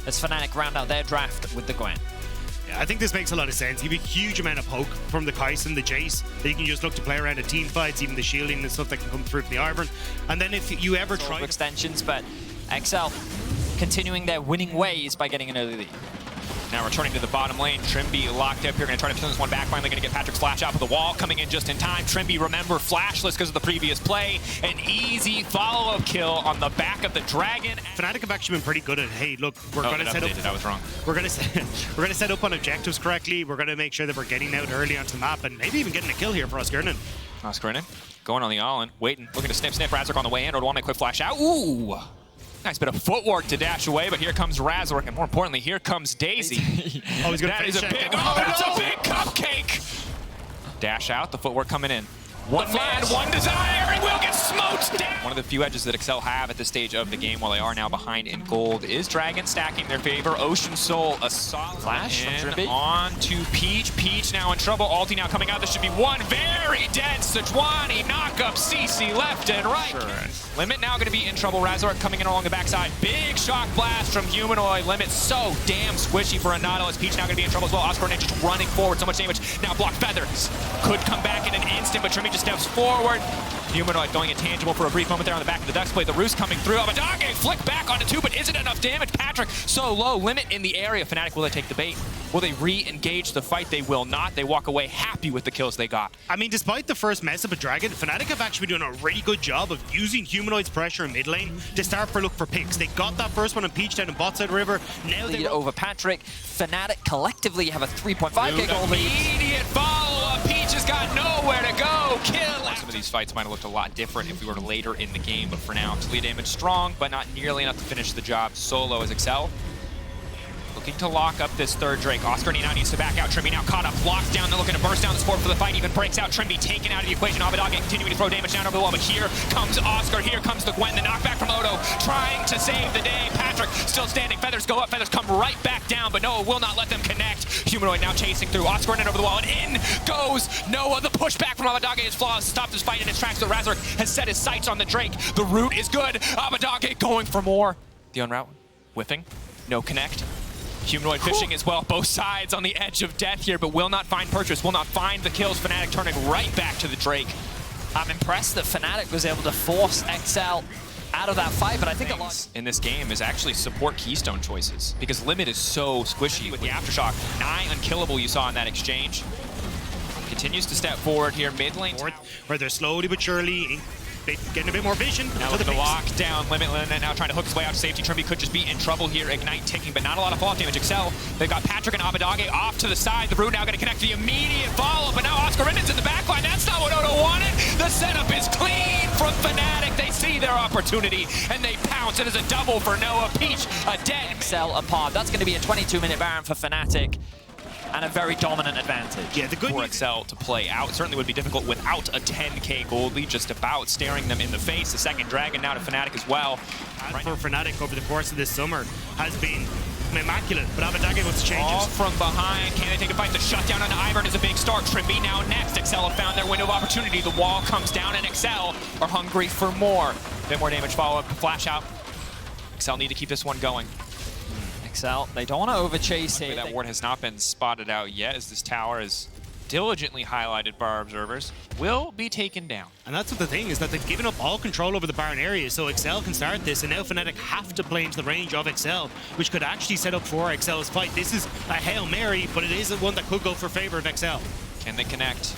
as Fnatic round out their draft with the Gwen. Yeah, I think this makes a lot of sense. You have a huge amount of poke from the Kai'Sa and the Jace that you can just look to play around in team fights, even the shielding and stuff that can come through from the Ivern. And then if you ever try extensions, but XL continuing their winning ways by getting an early lead. Now returning to the bottom lane, Trimby locked up here, going to try to turn this one back, finally going to get Patrick's flash out of the wall, coming in just in time. Trimby, remember, flashless because of the previous play. An easy follow-up kill on the back of the Dragon. Fnatic have actually been pretty good at, hey, look, we're going to set up... I was wrong. We're going to set up on objectives correctly. We're going to make sure that we're getting out early onto the map and maybe even getting a kill here for Oscarinen. Oscarinen going on the all-in, waiting, looking to snip. Razork on the way in, or want to quick flash out. Ooh! Nice bit of footwork to dash away, but here comes Razork, and more importantly, here comes Daisy. Oh, he's going to That's a big cupcake! Dash out, the footwork coming in. One man, one desire, and will get smoked down! One of the few edges that Excel have at this stage of the game, while they are now behind in gold, is Dragon stacking their favor. Ocean Soul, a solid flash from Trimby. On to Peach. Peach now in trouble. Ulti now coming out. This should be one very dense Sejuani. Knock up CC left and right. Sure. Limit now going to be in trouble. Razork coming in along the backside. Big shock blast from Humanoid. Limit so damn squishy for a Nautilus. Peach now going to be in trouble as well. Oscarinen just running forward. So much damage. Now block Feathers. Could come back in an instant, but Trimby just steps forward. Humanoid going intangible for a brief moment there on the back of the Ducks play. The Roost coming through. Abadage flick back onto two, but isn't enough damage. Patrick so low. Limit in the area. Fnatic, will they take the bait? Will they re-engage the fight? They will not. They walk away happy with the kills they got. I mean, despite the first mess up of Dragon, Fnatic have actually been doing a really good job of using Humanoid's pressure in mid lane to start for look for picks. They got that first one on Peach down in bot side river. Now they over Patrick. Fnatic collectively have a 3.5k goal lead. Immediate follow-up. Peach has got nowhere to go. Kill. Some of these fights might have looked a lot different if we were later in the game, but for now, Talia damage strong, but not nearly enough to finish the job solo as Excel. Looking to lock up this third Drake. Oscarinen now needs to back out. Trimby now caught up, locked down. They're looking to burst down the support for the fight. Even breaks out. Trimby taken out of the equation. Abadage continuing to throw damage down over the wall. But here comes Oscar. Here comes the Gwen. The knockback from Odo. Trying to save the day. Patrick still standing. Feathers go up. Feathers come right back down. But Noah will not let them connect. Humanoid now chasing through. Oscarinen over the wall. And in goes Noah. The pushback from Abadage is flawless. Stopped this fight in its tracks. But Razork has set his sights on the Drake. The route is good. Abadage going for more. The unroute. Whiffing. No connect. Humanoid fishing as well, both sides on the edge of death here, but will not find purchase, will not find the kills. Fnatic turning right back to the Drake. I'm impressed that Fnatic was able to force XL out of that fight, but I think a lot in this game is actually support keystone choices, because Limit is so squishy with the Aftershock. Nigh unkillable you saw in that exchange. Continues to step forward here, mid lane. Where they're slowly but surely getting a bit more vision. Now look at the lockdown, Limit now trying to hook his way out to safety. Trimby could just be in trouble here. Ignite ticking, but not a lot of fallout damage. Excel, they've got Patrick and Abadage off to the side. The Root now going to connect the immediate follow, but now Oscarinen's in the backline. That's not what Odo wanted. The setup is clean from Fnatic. They see their opportunity, and they pounce. It is a double for Noah. Peach, a dead XL apart. That's going to be a 22-minute Baron for Fnatic. And a very dominant advantage. Yeah, the good for Excel to play out certainly would be difficult without a 10k gold lead just about staring them in the face. The second Dragon now to Fnatic as well. For Fnatic over the course of this summer has been immaculate, but Abadage wants to change All it. from behind. Can they take a fight? The shutdown on Ivern is a big start. Trimby now next. Excel have found their window of opportunity. The wall comes down, and Excel are hungry for more. A bit more damage follow-up. Flash out. Excel need to keep this one going. They don't want to overchase it. That ward has not been spotted out yet, as this tower is diligently highlighted by our observers. Will be taken down. And that's what the thing is, that they've given up all control over the Baron area, so Excel can start this, and now Fnatic have to play into the range of Excel, which could actually set up for Excel's fight. This is a Hail Mary, but it is one that could go for favor of Excel. Can they connect?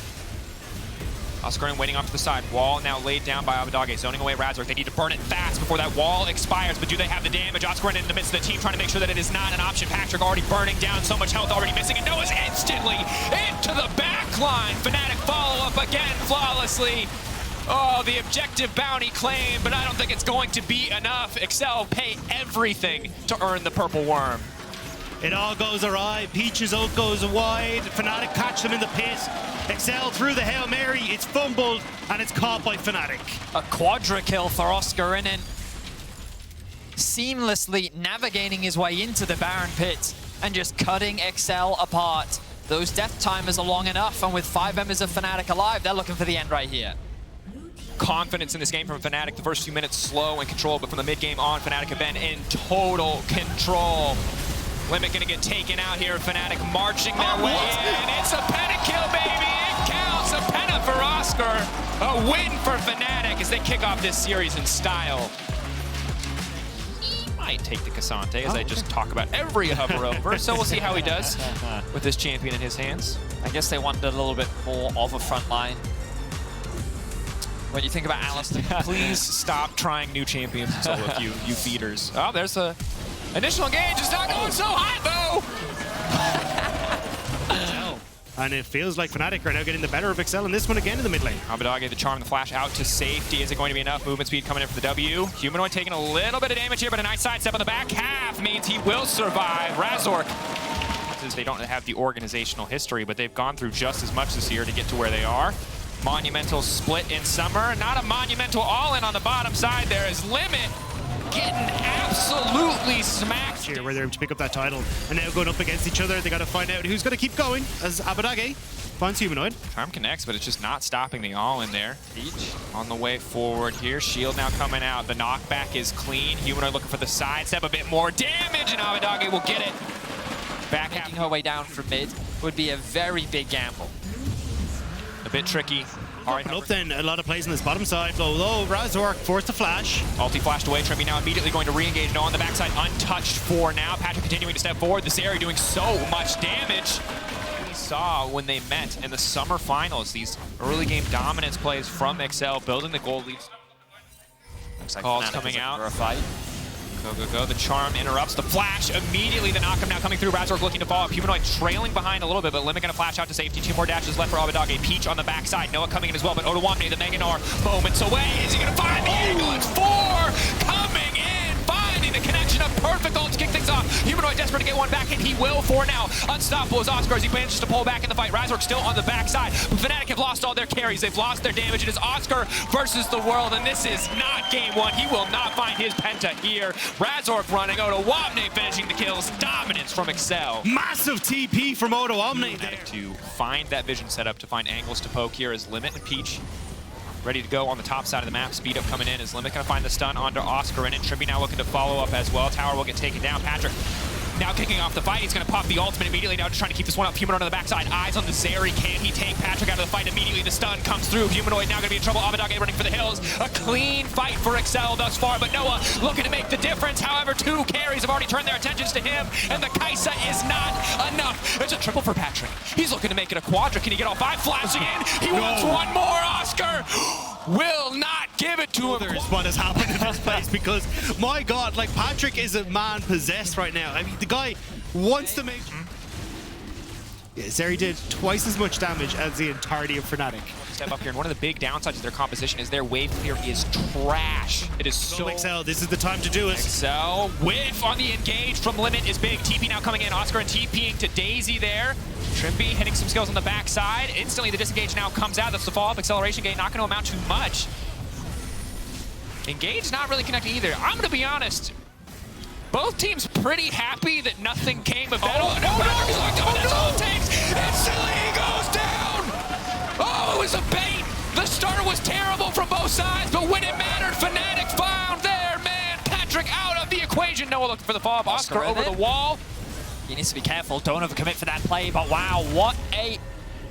Oscarinen waiting off to the side. Wall now laid down by Abadage, zoning away Razork. They need to burn it fast before that wall expires, but do they have the damage? Oscarinen in the midst of the team trying to make sure that it is not an option. Patrick already burning down, so much health already missing, and Noah's instantly into the back line. Fnatic follow up again flawlessly. Oh, the objective bounty claim, but I don't think it's going to be enough. Excel pay everything to earn the purple worm. It all goes awry. Peach's ult goes wide. Fnatic catch them in the pit. Excel through the Hail Mary. It's fumbled, and it's caught by Fnatic. A quadra kill for Oscarinen. Seamlessly navigating his way into the Baron pit and just cutting Excel apart. Those death timers are long enough, and with 5 members of Fnatic alive, they're looking for the end right here. Confidence in this game from Fnatic. The first few minutes slow and controlled, but from the mid game on, Fnatic have been in total control. Limit gonna get taken out here. Fnatic marching their way in. It's a pentakill, baby. It counts. A penta for Oscar. A win for Fnatic as they kick off this series in style. He might take the Cassante as I just talk about every hover over. So we'll see how he does with this champion in his hands. I guess they wanted a little bit more of a front line. When you think about Alistair, Please stop trying new champions in solo queue, you feeders. Oh, there's the initial engage. It's not going so hot, though. And it feels like Fnatic are now getting the better of XL in this one again in the mid lane. Abadage, the charm, the flash out to safety. Is it going to be enough? Movement speed coming in for the W. Humanoid taking a little bit of damage here, but a nice sidestep on the back half means he will survive. Razork. They don't have the organizational history, but they've gone through just as much this year to get to where they are. Monumental split in summer. Not a monumental all-in on the bottom side there as Limit getting absolutely smacked. Here, where they're able to pick up that title. And now going up against each other, they got to find out who's going to keep going as Abadage finds Humanoid. Charm connects, but it's just not stopping the all-in there. Peach on the way forward here. Shield now coming out. The knockback is clean. Humanoid looking for the sidestep, a bit more damage, and Abadage will get it. Back making her way down from mid would be a very big gamble. A bit tricky. Open up then a lot of plays on this bottom side. Low, Razork forced to flash. Ulti flashed away. Trimby now immediately going to re-engage. No, on the backside, untouched for now. Patrick continuing to step forward. This area doing so much damage. We saw when they met in the summer finals, these early game dominance plays from XL, building the gold leads. Looks like Calls Fnatic coming is out. for a fight. Go. The charm interrupts the flash. Immediately the knock-up now coming through. Razork looking to follow up. Humanoid trailing behind a little bit, but Limit gonna flash out to safety. 2 more dashes left for Abadage. Peach on the backside. Noah coming in as well, but Otawamne, the Meganar, moments away. Is he gonna find the angle? It's 4 coming in, finding the connection of perfect ult to kick things off. Humanoid desperate to get one back, and he will for now. Unstoppable is Oscar as he manages to pull back in the fight. Razork still on the backside. Fnatic have lost all their carries. They've lost their damage. It is Oscar versus the world, and this is not game 1. He will not find his penta here. Razork running. Otawamne finishing the kills. Dominance from XL. Massive TP from Otawamne there. To find that vision setup, to find angles to poke here is Limit and Peach. Ready to go on the top side of the map. Speed up coming in. Is Limit going to find the stun onto Oscar, and Trimby now looking to follow up as well. Tower will get taken down. Patrick now kicking off the fight. He's going to pop the ultimate immediately now, just trying to keep this one up. Humanoid on the backside. Eyes on the Zeri. Can he take Patrick out of the fight immediately? The stun comes through. Humanoid now going to be in trouble. Abadage running for the hills. A clean fight for XL thus far, but Noah looking to make the difference. However, 2 carries have already turned their attentions to him, and the Kaisa is not enough. It's a triple for Patrick. He's looking to make it a quadra. Can he get all 5? Flashing in. He wants one more. Oscar will not give it to him. There's what has happened in this place, because my God, like, Patrick is a man possessed right now. I mean, the guy wants to make. Yeah, Zeri did twice as much damage as the entirety of Fnatic. Step up here, and one of the big downsides of their composition is their wave clear is trash. It is so. XL, this is the time to do it. XL whiff on the engage from Limit is big. TP now coming in. Oscar and TPing to Daisy there. Trimby hitting some skills on the backside. Instantly the disengage now comes out. That's the follow-up acceleration gate. Not going to amount to much. Engage not really connecting either. I'm going to be honest. Both teams pretty happy that nothing came of that. That's all it takes. Instantly he goes down. Oh, it was a bait. The start was terrible from both sides, but when it mattered, Fnatic found their man. Patrick out of the equation. Noah looking for the follow-up. Oscar over the wall. He needs to be careful. Don't overcommit for that play, but wow, what a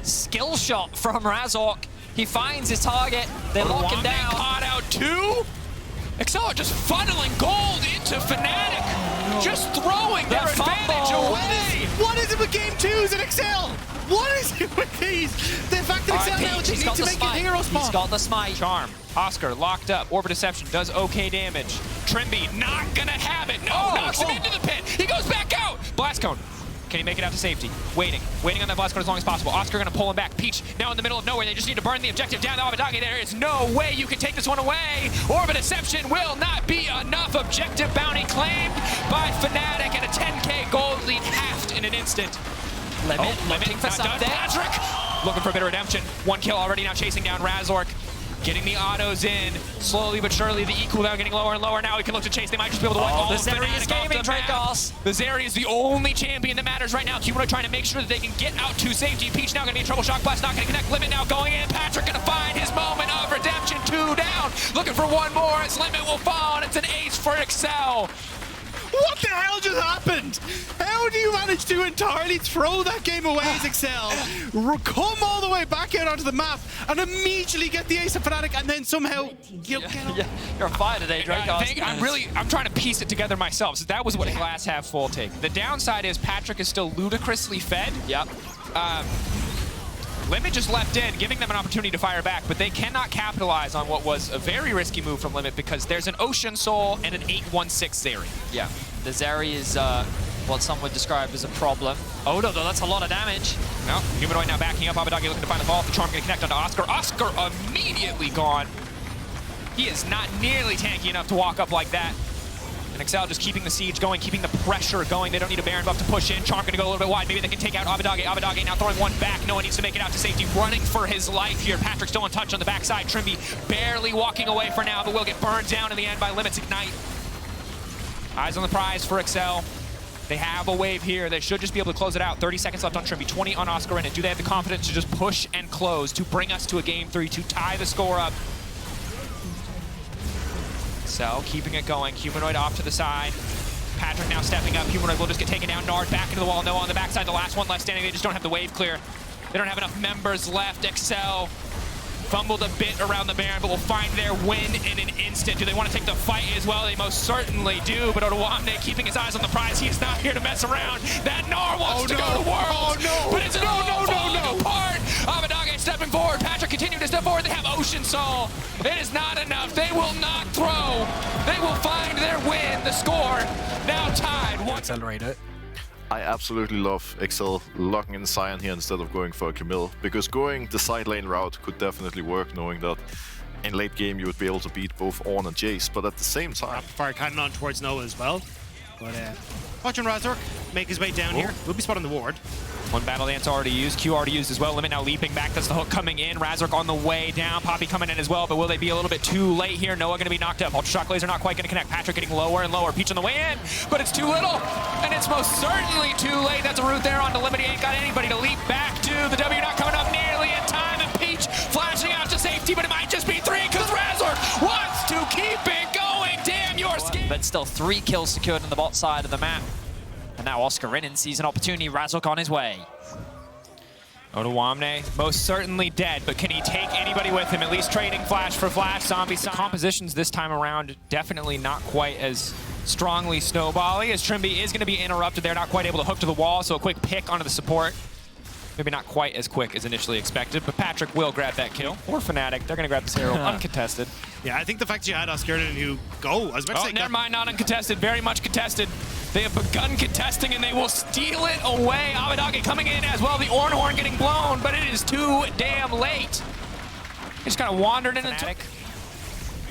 skill shot from Razork. He finds his target. They lock him down. Caught out 2. XL are just funneling gold into Fnatic. Just throwing their advantage away. What is it with game 2s in XL? What is it with these? The fact that XL now need to make a hero spawn. He's got the smite. Charm. Oscar locked up. Orbit Deception does okay damage. Trimby not gonna have it. No, knocks him into the pit. He goes back out. Blast Cone. Can he make it out to safety? Waiting on that blast cone as long as possible. Oscar gonna pull him back. Peach now in the middle of nowhere. They just need to burn the objective down. Abadage, there is no way you can take this one away. Orbit Deception will not be enough. Objective bounty claimed by Fnatic, and a 10k gold lead halved in an instant. Limit looking for something. Patrick looking for a bit of redemption. 1 kill already now chasing down Razork. Getting the autos in, slowly but surely. The E cooldown getting lower and lower. Now he can look to chase. They might just be able to wipe all the of Zeri Fnatic is gaming, Dracos. The Zeri is the only champion that matters right now. Humanoid trying to make sure that they can get out to safety. Peach now going to be in trouble. Shock Blast not going to connect. Limit now going in. Patrick going to find his moment of redemption. 2 down. Looking for 1 more as Limit will fall, and it's an ace for XL. What the hell just happened? How How do you manage to entirely throw that game away as Excel, come all the way back out onto the map, and immediately get the ace of Fnatic, and then somehow you get Yeah, you're on fire today, Drake. I'm trying to piece it together myself. So that was what a glass half full take. The downside is Patrick is still ludicrously fed. Yep. Limit just leapt in, giving them an opportunity to fire back, but they cannot capitalize on what was a very risky move from Limit because there's an Ocean Soul and an 816 Zeri. Yeah. The Zeri is what some would describe as a problem. Odo, though, that's a lot of damage. No, Humanoid now backing up. Abadagi looking to find the vault. The Charm going to connect onto Oscar. Oscar immediately gone. He is not nearly tanky enough to walk up like that. And Excel just keeping the siege going, keeping the pressure going. They don't need a Baron buff to push in. Charm going to go a little bit wide. Maybe they can take out Abadagi. Abadagi now throwing one back. No one needs to make it out to safety. Running for his life here. Patrick still in touch on the backside. Trimby barely walking away for now, but will get burned down in the end by Limit's Ignite. Eyes on the prize for Excel. They have a wave here. They should just be able to close it out. 30 seconds left on Trimby, 20 on Oscar in it. Do they have the confidence to just push and close to bring us to a game 3, to tie the score up? So, keeping it going. Humanoid off to the side. Patrick now stepping up. Humanoid will just get taken down. Nard back into the wall. Noah on the backside. The last one left standing. They just don't have the wave clear. They don't have enough members left. Excel fumbled a bit around the Baron, but will find their win in an instant. Do they want to take the fight as well? They most certainly do, but Odoamne keeping his eyes on the prize. He is not here to mess around. That Gnar wants to go to Worlds, but it's falling apart. Abadagi stepping forward. Patrick continuing to step forward. They have Ocean Soul. It is not enough. They will not throw. They will find their win. The score now tied. Accelerate it. I absolutely love Excel locking in Sion here instead of going for a Camille, because going the side lane route could definitely work, knowing that in late game you would be able to beat both Ornn and Jace, but at the same time... Rapid fire cannon on towards Noah as well. But watching Razork make his way down here. Will be spotting the ward. One battle dance already used, Q already used as well. Limit now leaping back, that's the hook coming in. Razork on the way down, Poppy coming in as well, but will they be a little bit too late here? Noah gonna be knocked up. Ultra Shock Laser not quite gonna connect. Patrick getting lower and lower. Peach on the way in, but it's too little, and it's most certainly too late. That's a route there onto Limit. He ain't got anybody to leap back to. The W not coming up nearly in time, and Peach flashing out to safety, but it might just be 3 because Razork wants to keep it going. Damn, your skin. But still 3 kills secured on the bot side of the map. And now Oscar Rinnan sees an opportunity. Razork on his way. Odoamne, most certainly dead, but can he take anybody with him? At least trading flash for flash, zombie. The compositions this time around definitely not quite as strongly snowbally, as Trimby is going to be interrupted. They're not quite able to hook to the wall, so a quick pick onto the support. Maybe not quite as quick as initially expected, but Patrick will grab that kill. Or Fnatic, they're going to grab this arrow uncontested. Yeah, I think the fact you had Oscar and you go, I was about to say... never mind, not uncontested, very much contested. They have begun contesting and they will steal it away. Abadagi coming in as well, the Ornn horn getting blown, but it is too damn late. He just kind of wandered in and took.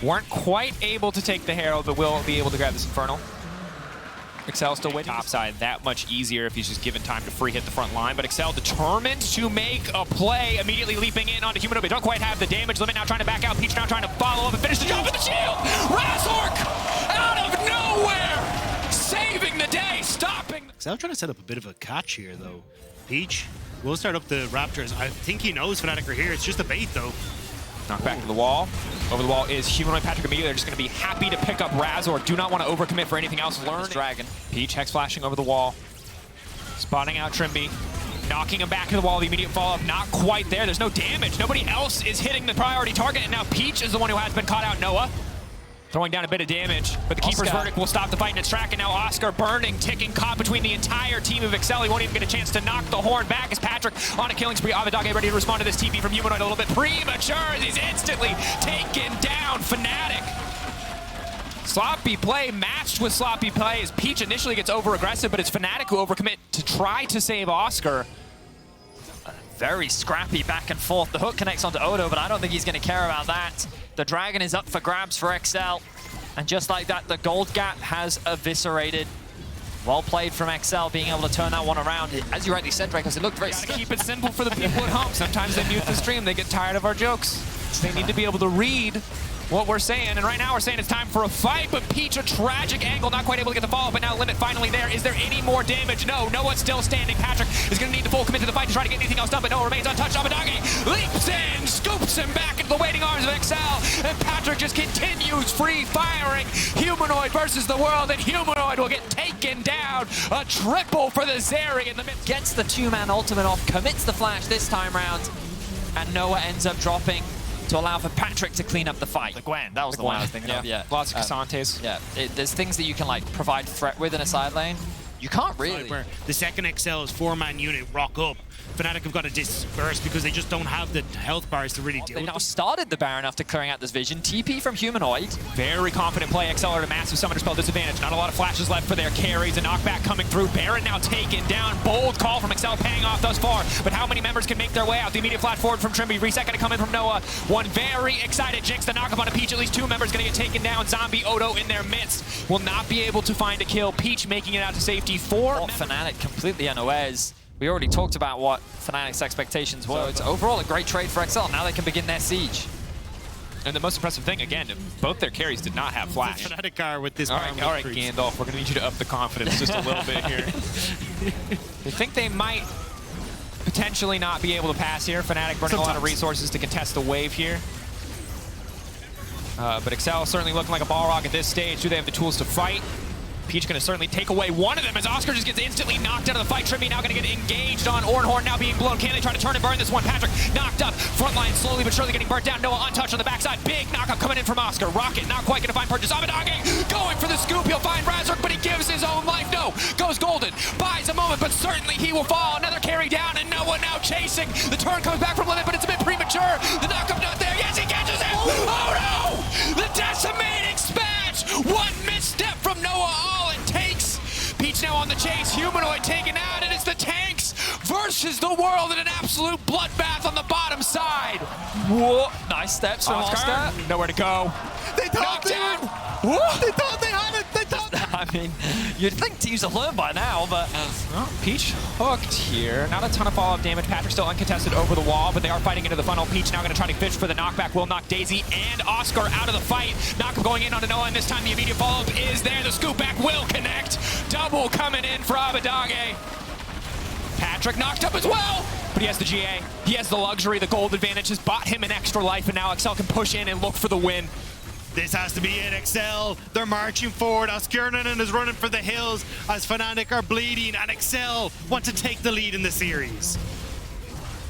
Weren't quite able to take the Herald, but will be able to grab this Infernal. Excel still waiting. Topside, that much easier if he's just given time to free hit the front line, but Excel determined to make a play, immediately leaping in onto Humanoid. They don't quite have the damage. Limit now trying to back out. Peach now trying to follow up and finish the job with the shield. Razork out of nowhere, saving the day, stopping. Excel trying to set up a bit of a catch here, though. Peach will start up the Raptors. I think he knows Fnatic are here. It's just a bait, though. Knock back to the wall. Over the wall is Humanoid. Patrick immediately. They're just going to be happy to pick up Razork. Do not want to overcommit for anything else. Learn Dragon. Peach hex flashing over the wall. Spotting out Trimby. Knocking him back to the wall. The immediate follow-up not quite there. There's no damage. Nobody else is hitting the priority target. And now Peach is the one who has been caught out. Noah throwing down a bit of damage, but the Keeper's Verdict will stop the fight in its track, and now Oscar burning, ticking, caught between the entire team of Excel. He won't even get a chance to knock the horn back as Patrick on a killing spree. Abadagi ready to respond to this TP from Humanoid a little bit premature as he's instantly taken down. Fnatic. Sloppy play matched with sloppy play as Peach initially gets over-aggressive, but it's Fnatic who overcommit to try to save Oscar. Very scrappy back and forth. The hook connects onto Odo, but I don't think he's going to care about that. The Dragon is up for grabs for Excel. And just like that, the gold gap has eviscerated. Well played from Excel, being able to turn that one around. As you rightly said, Drake, because it looked very... Gotta keep it simple for the people at home. Sometimes they mute the stream, they get tired of our jokes. They need to be able to read what we're saying. And right now we're saying it's time for a fight, but Peach, a tragic angle, not quite able to get the follow-up, but now Limit finally there. Is there any more damage? No, Noah's still standing. Patrick is going to need to full commit to the fight to try to get anything else done, but Noah remains untouched. Abadage leaps in, scoops him back into the waiting arms of Excel, and Patrick just continues free firing. Humanoid versus the world, and Humanoid will get taken down. A triple for the Zeri in the mid. Gets the two-man ultimate off, commits the flash this time round, and Noah ends up dropping to allow for Patrick to clean up the fight. The Gwen, that was the one I was thinking of. Yeah. Lots of Casantes. Yeah, there's things that you can like provide threat with in a side lane. You can't really. Where the second XL's four-man unit rock up, Fnatic have got to disperse because they just don't have the health bars to really deal They with now them. started the Baron after clearing out this vision. TP from Humanoid. Very confident play. Excel at a massive summoner spell disadvantage. Not a lot of flashes left for their carries. A knockback coming through. Baron now taken down. Bold call from Excel paying off thus far. But how many members can make their way out? The immediate flash forward from Trimby. Reset going to come in from Noah. One very excited Jinx. The knock up on a Peach. At least two members going to get taken down. Zombie Odo in their midst will not be able to find a kill. Peach making it out to safety. Fnatic completely unawares. We already talked about what Fnatic's expectations were. So it's overall a great trade for XL. Now they can begin their siege. And the most impressive thing, again, both their carries did not have flash. Fnatic are with this. All right, Gandalf, we're going to need you to up the confidence just a little bit here. They think they might potentially not be able to pass here. Fnatic burning a lot of resources to contest the wave here. But Excel certainly looking like a ball rock at this stage. Do they have the tools to fight? Peach going to certainly take away one of them as Oscar just gets instantly knocked out of the fight. Trimby now going to get engaged on Ornhorn now being blown. Can they try to turn and burn this one? Patrick knocked up. Front line slowly but surely getting burnt down. Noah untouched on the backside. Big knockup coming in from Oscar. Rocket not quite going to find purchase. Abadage going for the scoop. He'll find Razork, but he gives his own life. No, goes golden. Buys a moment, but certainly he will fall. Another carry down, and Noah now chasing. The turn comes back from Limit, but it's a bit premature. The knockup not there. Yes, he catches it. Oh no! The decimating smash. One misstep from Noah. All it takes. Peach now on the chase. Humanoid taken out, and it's the tanks versus the world in an absolute bloodbath on the bottom side. Whoa, nice steps from Oscar. Nowhere to go. They thought Knocked out. They thought they had it. They thought. I mean, you'd think teams have learned by now, but Peach hooked here. Not a ton of follow-up damage. Patrick still uncontested over the wall, but they are fighting into the funnel. Peach now going to try to fish for the knockback. Will knock Daisy and Oscar out of the fight. Knockup going in onto Noah, and this time the immediate follow-up is there. The scoop back will connect. Double coming in for Abadage. Patrick knocked up as well, but he has the GA. He has the luxury. The gold advantage has bought him an extra life, and now Excel can push in and look for the win. This has to be it, Excel. They're marching forward. Oscarinen is running for the hills as Fnatic are bleeding, and Excel want to take the lead in the series.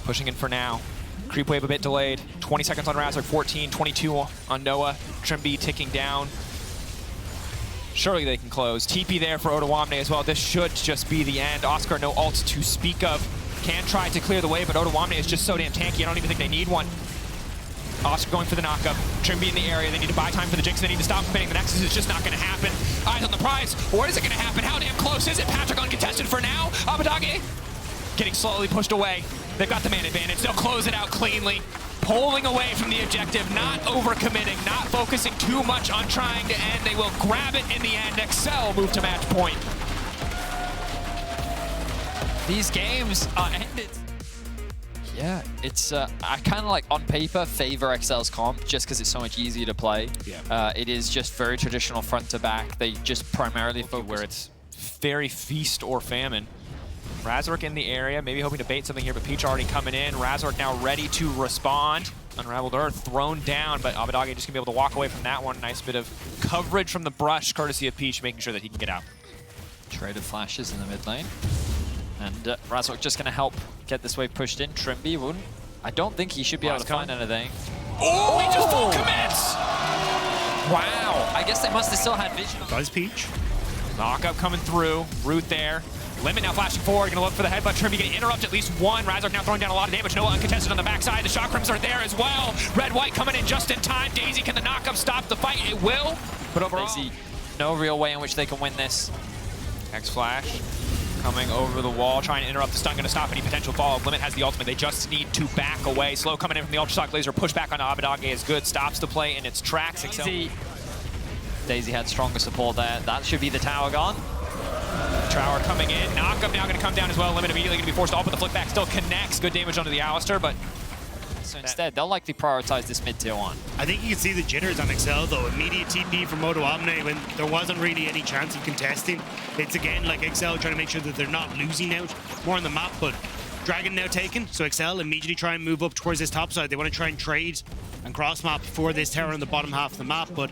Pushing in for now. Creep wave a bit delayed. 20 seconds on Razork, 14, 22 on Noah. Trimby ticking down. Surely they can close. TP there for Odoamne as well. This should just be the end. Oscar, no ult to speak of. Can try to clear the way, but Odoamne is just so damn tanky. I don't even think they need one. Oscar going for the knockup. Trimby in the area. They need to buy time for the Jinx. They need to stop committing. The Nexus is just not going to happen. Eyes on the prize. Or is it going to happen? How damn close is it? Patrick uncontested for now. Abadage getting slowly pushed away. They've got the man advantage. They'll close it out cleanly. Pulling away from the objective, not overcommitting, not focusing too much on trying to end. They will grab it in the end. Excel move to match point. these games are ended. Yeah, it's I kind of like on paper favor Excel's comp just because it's so much easier to play. Yeah. It is just very traditional front to back. They just primarily focus where it's very feast or famine. Razork in the area, maybe hoping to bait something here, but Peach already coming in. Razork now ready to respond. Unraveled Earth thrown down, but Abadage just gonna be able to walk away from that one. Nice bit of coverage from the brush, courtesy of Peach, making sure that he can get out. Traded flashes in the mid lane. And Razork just gonna help get this wave pushed in. Trimby wouldn't. I don't think he should be able to find anything. Oh, he just full commits! Wow, I guess they must have still had vision. Does Peach? Knockup coming through, Root there. Limit now flashing forward, gonna look for the headbutt. Trimby gonna interrupt at least one. Razork now throwing down a lot of damage. Noah uncontested on the backside. The Chakrams are there as well. Red-White coming in just in time. Daisy, can the knockup stop the fight? It will, but overall, Daisy, no real way in which they can win this. X-Flash coming over the wall, trying to interrupt the stun, gonna stop any potential fall. Limit has the ultimate, they just need to back away. Slow coming in from the Ultrasonic Laser, push back onto Abadage is good, stops the play in its tracks. Daisy had stronger support there. That should be the tower gone. Trower coming in, knockup now gonna come down as well. Limit immediately gonna be forced off, but the flick back still connects. Good damage onto the Alistair, but So instead, they'll likely prioritize this mid-tier one. I think you can see the jitters on Excel though. Immediate TP from Moto Omni when there wasn't really any chance of contesting. It's again like Excel trying to make sure that they're not losing out more on the map, but Dragon now taken, so Excel immediately try and move up towards this top side. They want to try and trade and cross map for this tower on the bottom half of the map, but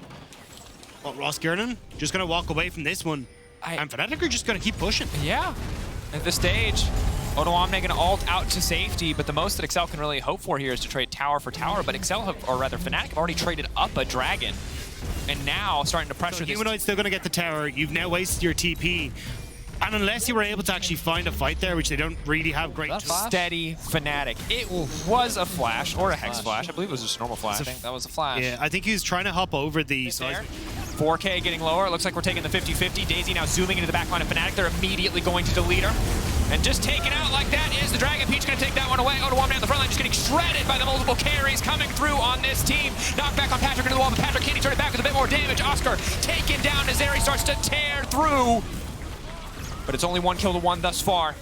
Ross Giernan just going to walk away from this one. And Fnatic are just going to keep pushing. Yeah. At this stage, Odo Omne going to ult out to safety, but the most that Excel can really hope for here is to trade tower for tower, but Excel have, or rather Fnatic have already traded up a Dragon, and now starting to pressure so this. Humanoid's still going to get the tower. You've now wasted your TP. And unless you were able to actually find a fight there, which they don't really have great... Steady Fnatic. It was a flash, or a hex flash. I believe it was just a normal flash. I think that was a flash. Yeah, I think he was trying to hop over the... 4K getting lower. It looks like we're taking the 50-50. Daisy now zooming into the back line of Fnatic. They're immediately going to delete her. And just taken out like that is the Dragon. Peach going to take that one away. Odo Omni on the front line just getting shredded by the multiple carries coming through on this team. Knockback on Patrick into the wall, but Patrick can't turn it back with a bit more damage. Oscar taken down as Zeri starts to tear through. But it's only 1 kill to 1 thus far.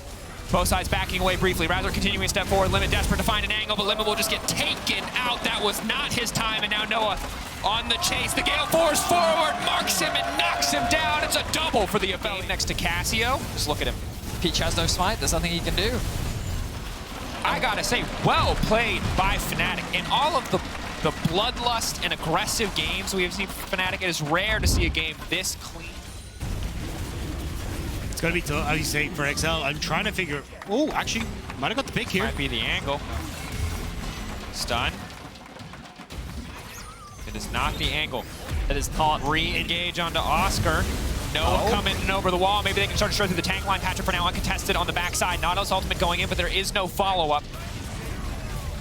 Both sides backing away briefly. Razor continuing a step forward. Limit desperate to find an angle, but Limit will just get taken out. That was not his time, and now Noah on the chase. The Gale Force forward, marks him and knocks him down. It's a double for the evade next to Cassio. Just look at him. Peach has no smite. There's nothing he can do. I gotta say, well played by Fnatic. In all of the bloodlust and aggressive games we have seen from Fnatic, it is rare to see a game this clean. It's going to be tough, how you say, for XL. I'm trying to figure... Oh, actually, might have got the pick here. Might be the angle. Stun. It is not the angle. It is not. Re-engage onto Oscar. Noah coming over the wall. Maybe they can start to straight through the tank line. Patrick for now uncontested on the backside. Nautilus ultimate going in, but there is no follow-up.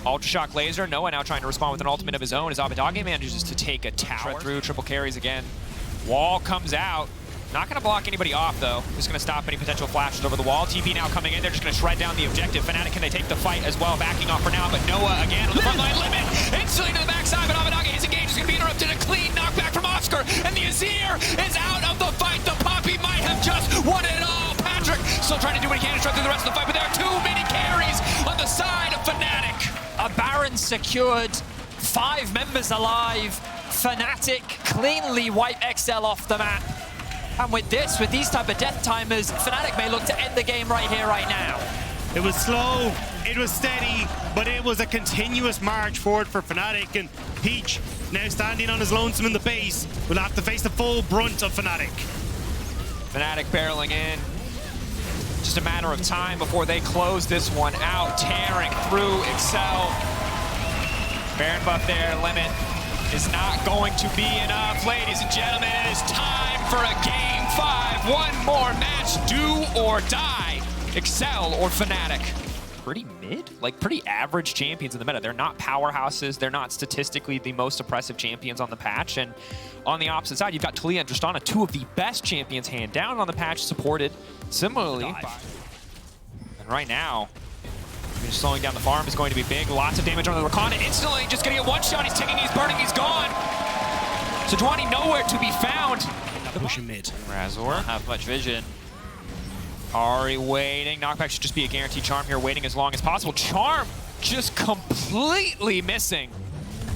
Ultra Shock Laser. Noah now trying to respond with an ultimate of his own as Abadage manages to take a tower through. Triple carries again. Wall comes out. Not going to block anybody off, though. Just going to stop any potential flashes over the wall. TP now coming in. They're just going to shred down the objective. Fnatic, can they take the fight as well? Backing off for now, but Noah again on the front line. Limit instantly to the backside, but Abadage, his engage is going to be interrupted. A clean knockback from Oscar, and the Azir is out of the fight. The Poppy might have just won it all. Patrick still trying to do what he can to shred through the rest of the fight, but there are too many carries on the side of Fnatic. A Baron secured, 5 members alive. Fnatic cleanly wipe XL off the map. And with these type of death timers, Fnatic may look to end the game right here, right now. It was slow, it was steady, but it was a continuous march forward for Fnatic, and Peach, now standing on his lonesome in the base, will have to face the full brunt of Fnatic. Fnatic barreling in. Just a matter of time before they close this one out, tearing through Excel. Baron buff there, Limit is not going to be enough. Ladies and gentlemen, it is time for a Game 5. One more match, do or die. Excel or Fnatic. Pretty mid, like pretty average champions in the meta. They're not powerhouses. They're not statistically the most oppressive champions on the patch. And on the opposite side, you've got Talia and Tristana, 2 of the best champions hand down on the patch, supported similarly. And right now, just slowing down the farm is going to be big. Lots of damage on the Rakan. Instantly just going to get one shot. He's ticking, he's burning, he's gone. Sejuani nowhere to be found. Pushing mid. Razor. Don't have much vision. Ari waiting. Knockback should just be a guaranteed charm here, waiting as long as possible. Charm just completely missing.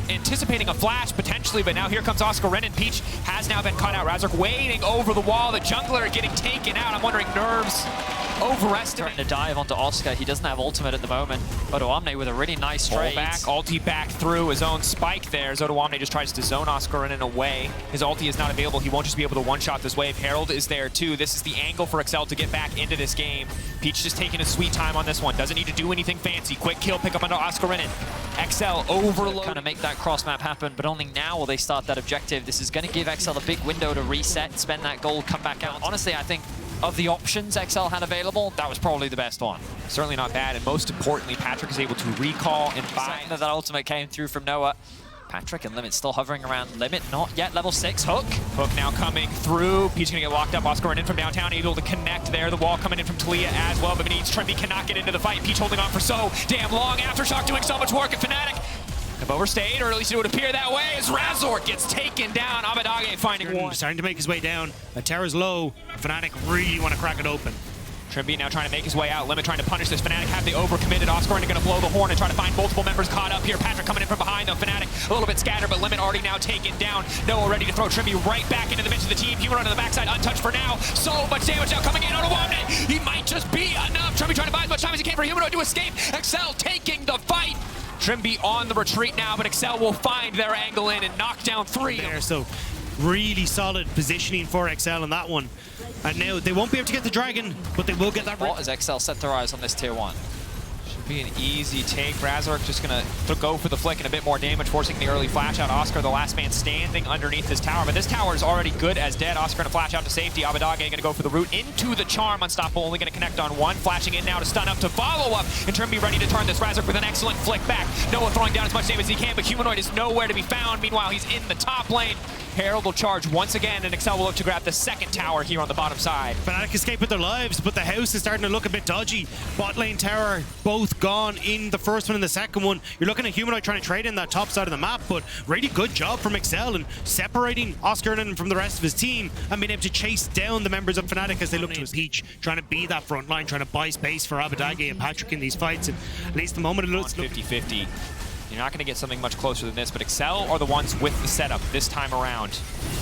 Anticipating a flash potentially, but now here comes Oscar Renan. Peach has now been caught out. Razor waiting over the wall. The jungler getting taken out. I'm wondering, nerves overestimating. Trying to dive onto Oscar. He doesn't have ultimate at the moment. Odo Omni with a really nice trade. Back, ulti back through his own spike there. Odo Omni just tries to zone Oscar in a way. His ulti is not available. He won't just be able to one-shot this wave. Herald is there too. This is the angle for Excel to get back into this game. Peach just taking his sweet time on this one. Doesn't need to do anything fancy. Quick kill, pick up onto Oscar Renan. XL overload. Kind of make that cross map happen, but only now will they start that objective. This is going to give XL a big window to reset, spend that gold, come back out. Honestly, I think of the options XL had available, that was probably the best one. Certainly not bad, and most importantly, Patrick is able to recall and buy. That ultimate came through from Noah. Patrick and Limit still hovering around Limit, not yet level 6. Hook. Hook now coming through. Peach gonna get locked up. Oscar in from downtown, able to connect there. The wall coming in from Talia as well, but needs Trendy cannot get into the fight. Peach holding on for so damn long. Aftershock doing so much work at Fnatic. Have overstayed, or at least it would appear that way, as Razor gets taken down. Abadage finding one. Starting to make his way down. The tower's low. Fnatic really want to crack it open. Trimby now trying to make his way out. Limit trying to punish this. Fnatic have the overcommitted. Oscar going to blow the horn and try to find multiple members caught up here. Patrick coming in from behind though. Fnatic a little bit scattered, but Limit already now taken down. Noah ready to throw Trimby right back into the midst of the team. Humanoid on the backside, untouched for now. So much damage now coming in on Owamne. He might just be enough. Trimby trying to buy as much time as he can for Humanoid to escape. Excel taking the fight. Trimby on the retreat now, but Excel will find their angle in and knock down 3. There, so really solid positioning for Excel on that one. And now they won't be able to get the dragon, but they will get that. What as Excel set their eyes on this tier 1? Should be an easy take. Razork just gonna go for the flick and a bit more damage, forcing the early flash out. Oscar, the last man standing underneath this tower, but this tower is already good as dead. Oscar gonna flash out to safety. Abadage gonna go for the root into the charm. Unstoppable only gonna connect on one. Flashing in now to stun up to follow up. And Trimby ready to turn this. Razork with an excellent flick back. Noah throwing down as much damage as he can, but Humanoid is nowhere to be found. Meanwhile, he's in the top lane. Herald will charge once again, and Excel will look to grab the second tower here on the bottom side. Fnatic escape with their lives, but the house is starting to look a bit dodgy. Bot lane tower both gone in the first one and the second one. You're looking at Humanoid trying to trade in that top side of the map, but really good job from Excel and separating Oscar from the rest of his team and being able to chase down the members of Fnatic as they look to Peach, trying to be that front line, trying to buy space for Abadage and Patrick in these fights. And at least the moment it looks 50-50. You're not going to get something much closer than this, but Excel are the ones with the setup this time around.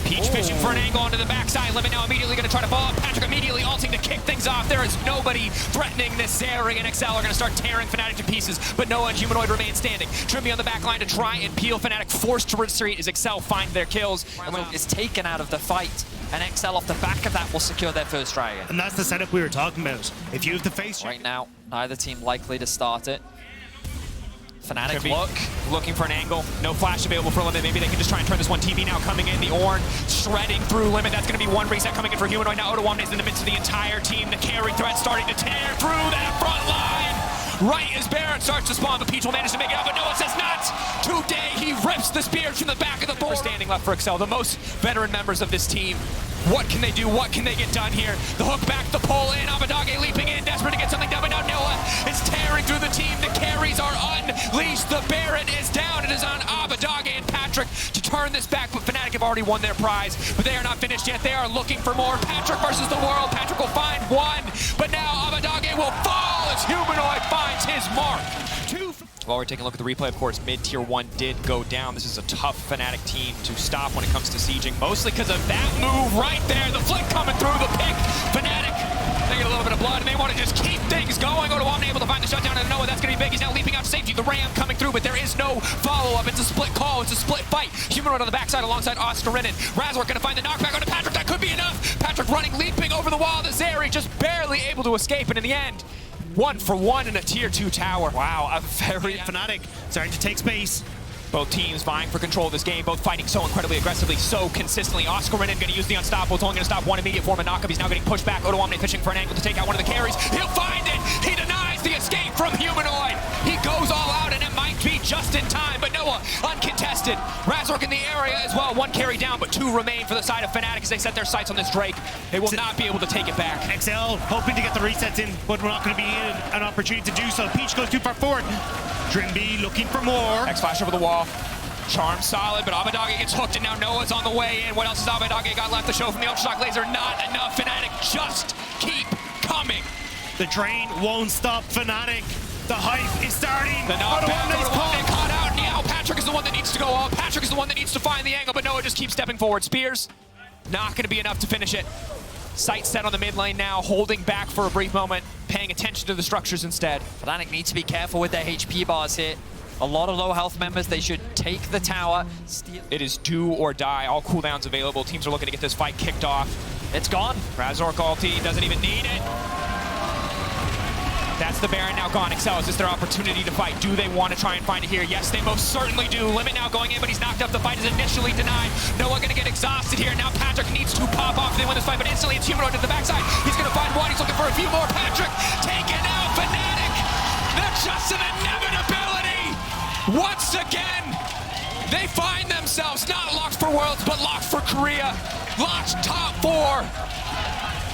Peach fishing for an angle onto the backside. Limit now immediately going to try to follow up. Patrick immediately ulting to kick things off. There is nobody threatening this Zeri, and Excel are going to start tearing Fnatic to pieces, but Noah and Humanoid remain standing. Trimby on the back line to try and peel Fnatic, forced to retreat as Excel find their kills. Is taken out of the fight, and Excel off the back of that will secure their first dragon. And that's the setup we were talking about. If you have to face... Right now, neither team likely to start it. Fnatic looking for an angle. No flash available for Limit. Maybe they can just try and turn this one. TV now coming in. The Ornn shredding through Limit. That's going to be one reset coming in for Humanoid. Now Owamne is in the midst of the entire team. The carry threat starting to tear through that front line. Right as Baron starts to spawn, but Peach will manage to make it up, but Noah says not. Today he rips the spear from the back of the board. Standing left for Excel, the most veteran members of this team. What can they do? What can they get done here? The hook back, the pull in. Abadage leaping in, desperate to get something done, but now Noah is tearing through the team. The carries are unleashed. The Baron is down. It is on Abadage and Patrick to turn this back, but Fnatic have already won their prize, but they are not finished yet. They are looking for more. Patrick versus the world. Patrick will find one, but now Abadage will fall as Humanoid finds his mark. While we're taking a look at the replay, of course, mid-tier 1 did go down. This is a tough Fnatic team to stop when it comes to sieging, mostly because of that move right there. The flick coming through the pick. Fnatic, they get a little bit of blood, and they want to just keep things going. Owamne able to find the shutdown, and Noah, that's going to be big. He's now leaping out to safety. The Ram coming through, but there is no follow-up. It's a split call. It's a split fight. Humanoid on the backside alongside Oscar Renin. Razork going to find the knockback onto Patrick. That could be enough. Patrick running, leaping over the wall. The Zeri just barely able to escape, and in the end, 1-for-1 in a tier 2 tower. Wow, a very Fnatic starting to take space. Both teams vying for control of this game, both fighting so incredibly aggressively, so consistently. Oscar Renin going to use the unstoppable. It's only going to stop one immediate form of knockup. He's now getting pushed back. Owamne fishing for an angle to take out one of the carries. He'll find it. He denies the escape from Humanoid. He goes all out, and it might be just in time, but Noah uncontested. Razork in the area as well. One carry down, but 2 remain for the side of Fnatic as they set their sights on this Drake. They will not be able to take it back. XL hoping to get the resets in, but we're not going to be in an opportunity to do so. Peach goes too far forward. Trimby looking for more. X-Flash over the wall. Charm solid, but Abadage gets hooked, and now Noah's on the way in. What else has Abadage got left to show from the Ultrashock Laser? Not enough. Fnatic just keep coming. The train won't stop Fnatic. The hype is starting. The knockback, Owamne caught out, and now Patrick is the one that needs to go off. Patrick is the one that needs to find the angle, but Noah just keeps stepping forward. Spears, not going to be enough to finish it. Sight set on the mid lane now, holding back for a brief moment, paying attention to the structures instead. Fnatic needs to be careful with their HP bars here. A lot of low health members, they should take the tower. It is do or die, all cooldowns available. Teams are looking to get this fight kicked off. It's gone. Razork ulti, doesn't even need it. That's the Baron now gone. Excel, is this their opportunity to fight? Do they want to try and find it here? Yes, they most certainly do. Limit now going in, but he's knocked up. The fight is initially denied. Noah going to get exhausted here. Now Patrick needs to pop off. They win this fight, but instantly it's Humanoid to the backside. He's going to find one. He's looking for a few more. Patrick taken out. Fnatic, they're just an inevitability. Once again, they find themselves not locked for Worlds, but locked for Korea. Locked top 4.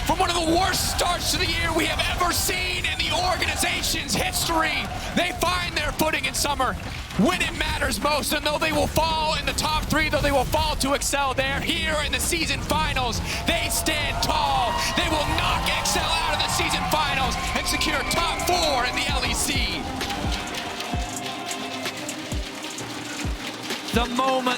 From one of the worst starts to the year we have ever seen in the organization's history. They find their footing in summer when it matters most, and though they will fall in the top 3, though they will fall to Excel, they're here in the season finals. They stand tall. They will knock Excel out of the season finals. 4 in the LEC. The moment